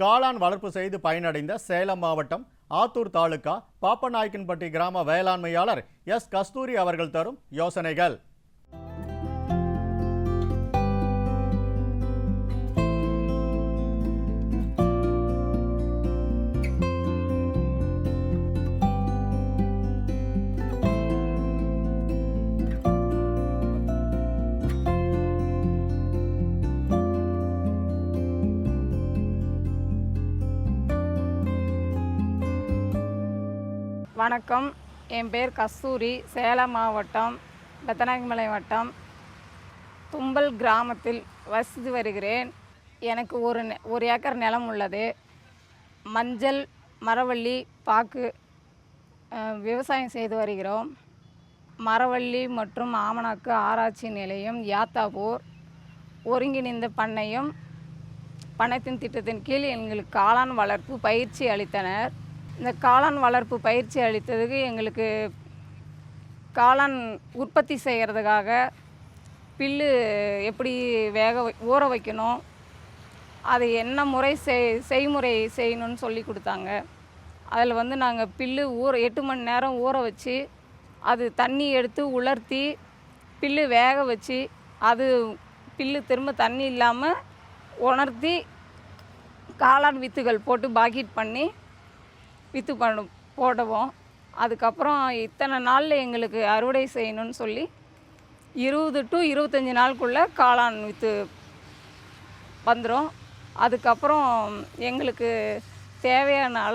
காளான் வளர்ப்பு செய்து பயனடைந்த சேலம் மாவட்டம் ஆத்தூர் தாலுகா பாப்பநாயக்கன்பட்டி கிராம வேளாண்மையாளர் எஸ் கஸ்தூரி அவர்கள் தரும் யோசனைகள். வணக்கம், என் பேர் கஸ்தூரி. சேலம் மாவட்டம் பெத்தநாயக்கன்மலை வட்டம் தும்பல் கிராமத்தில் வசித்து வருகிறேன். எனக்கு ஒரு ஏக்கர் நிலம் உள்ளது. மஞ்சள், மரவள்ளி, பாக்கு விவசாயம் செய்து வருகிறோம். மரவள்ளி மற்றும் ஆமணக்கு ஆராய்ச்சி நிலையம் யாத்தாப்பூர் ஒருங்கிணைந்த பண்ணையத்தின் திட்டத்தின் கீழ் எங்களுக்கு காளான் வளர்ப்பு பயிற்சி அளித்தனர். இந்த காளான் வளர்ப்பு பயிற்சி அளித்ததுக்கு எங்களுக்கு காளான் உற்பத்தி செய்கிறதுக்காக பில்லு எப்படி ஊற வைக்கணும், அது என்ன செய்முறை செய்யணும்னு சொல்லி கொடுத்தாங்க. அதில் நாங்கள் பில்லு 8 மணி நேரம் ஊற வச்சு அது தண்ணி எடுத்து உலர்த்தி பில்லு வேக வச்சு அது பில்லு திரும்ப தண்ணி இல்லாமல் உலர்த்தி காளான் வித்துகள் போட்டு பாக்கெட் பண்ணி வித்து போடுவோம். அதுக்கப்புறம் இத்தனை நாளில் எங்களுக்கு அறுவடை செய்யணும்னு சொல்லி 20 to 25 நாளுக்குள்ளே காளான் வித்து வந்துடும். அதுக்கப்புறம் எங்களுக்கு தேவையான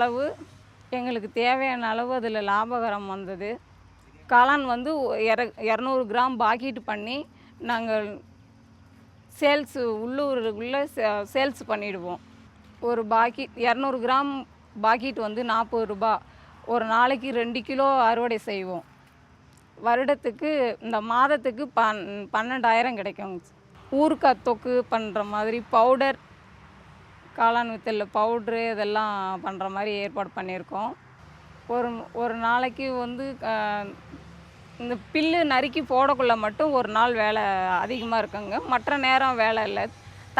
அளவு அதில் லாபகரம் வந்தது. காளான் 200 கிராம் பாக்கெட் பண்ணி நாங்கள் உள்ளூருக்குள்ளே சேல்ஸ் பண்ணிவிடுவோம். ஒரு பாக்கெட் 200 கிராம் பாக்கெட் 40 ரூபாய். ஒரு நாளைக்கு 2 கிலோ அறுவடை செய்வோம். வருடத்துக்கு இந்த மாதத்துக்கு 12,000 கிடைக்கும். ஊறுகாய் தொக்கு பண்ணுற மாதிரி பவுடர், காளான் வித்தலில் பவுட்ரு இதெல்லாம் பண்ணுற மாதிரி ஏற்பாடு பண்ணியிருக்கோம். ஒரு நாளைக்கு இந்த பில்லு நறுக்கி போடக்குள்ள மட்டும் ஒரு நாள் வேலை அதிகமாக இருக்குங்க. மற்ற நேரம் வேலை இல்லை.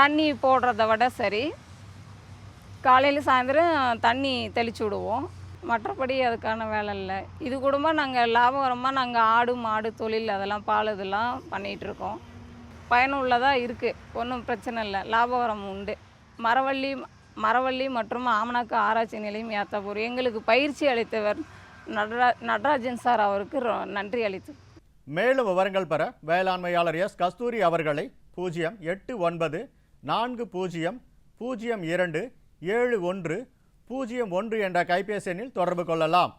தண்ணி போடுறத விட சரி, காலையில் சாயந்தரம் தண்ணி தெளித்து விடுவோம். மற்றபடி அதுக்கான வேலை இல்லை. இது கூடமா நாங்கள் லாபகரமாக ஆடு மாடு தொழில் அதெல்லாம் பால் இதெல்லாம் பண்ணிகிட்ருக்கோம். பயனுள்ளதாக இருக்குது, ஒன்றும் பிரச்சனை இல்லை, லாபகரம் உண்டு. மரவள்ளி மற்றும் ஆமணக்கு ஆராய்ச்சி நிலையம் யாத்தாப்பூர் எங்களுக்கு பயிற்சி அளித்தவர் நடராஜன் சார், அவருக்கு நன்றி அளித்து. மேலும் விவரங்கள் பெற வேளாண்மையாளர் எஸ் கஸ்தூரி அவர்களை 089 40 02 7101 என்ற கைபேசி எண்ணில் தொடர்பு கொள்ளலாம்.